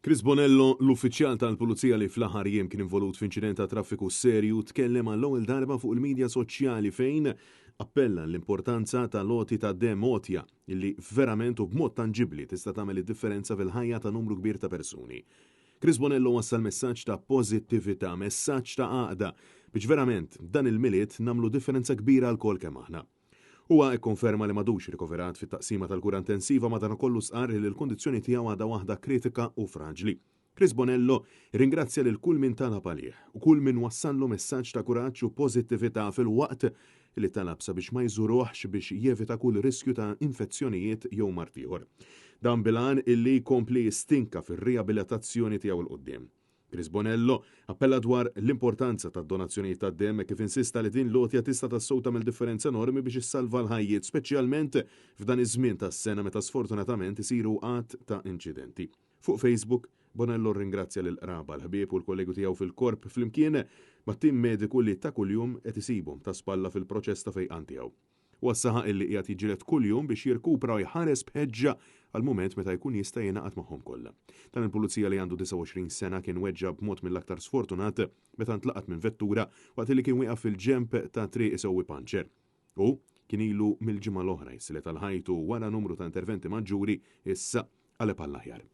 Chris Bonello, l-uffiċjal tal-Pulizija li fl-aħħar jiem kien involut f'inċident ta' traffiku serju, tkellem għall-ewwel darba fuq il-medja soċjali fejn appella l-importanza ta' loti ta' demotja illi verament u b'mod tanġibli tista' tagħmel id-differenza fil-ħajja ta' numru kbir ta' persuni. Chris Bonello wassal messaġġ ta' pożittività, messaġġ ta' għaqda biex verament dan il-miliet namlu differenza kbira għal kol kemm aħna. Huwa ikkonferma li madux rikoverat fit-taqsima tal-kura intensiva madankollu sqar li l-kondizzjoni tiegħu għadha waħda kritika u fraġli. Chris Bonello ringrazzja lil kull min talab għalih u kull min wassallu messaġġ ta' kuraġġ u pożittività fil-waqt li talab sabiex ma jżuruhx biex jevita kull riskju ta' infezzjonijiet jew mart ieħor. Dan bilan illi jkompli jistinka fir-riabilitazzjoni tiegħu l-qudiem. Chris Bonello appella dwar l-importanza ta' donazzjonijiet ta' dem kif insista li din lotja tista' tassew tagħmel differenza enormi biex issalva l-ħajjiet, speċjalment f'dan iż-żmien tas-sena meta sfortunatament isiru qatt ta' inċidenti. Fuq Facebook, Bonello ringrazzja lil qraba l-ħbieb u l-kollegu tiegħu fil-korp flimkien mat-tim mediku li ta' kuljum qed isibhom ta' spalla fil-proċess ta' fejqan tiegħu. U għas-saħaq illi qiegħed jiġilet kuljum biex jirkupra u jħares bħeġġa għal mument meta jkun jista' jingħaqad magħhom kollha. Dan il-pulizija li għandu 29 sena kien weġġa b'mod mill-aktar sfortunat meta ntlaqat minn vettura waqt li kien wieqaf fil-ġemp ta' triq isewwi panċer. U kien ilu mill-ġimgħa l-oħra jsilet tal-ħajtu wara numru ta' interventi maġġuri issa qaleb għall-aħjar.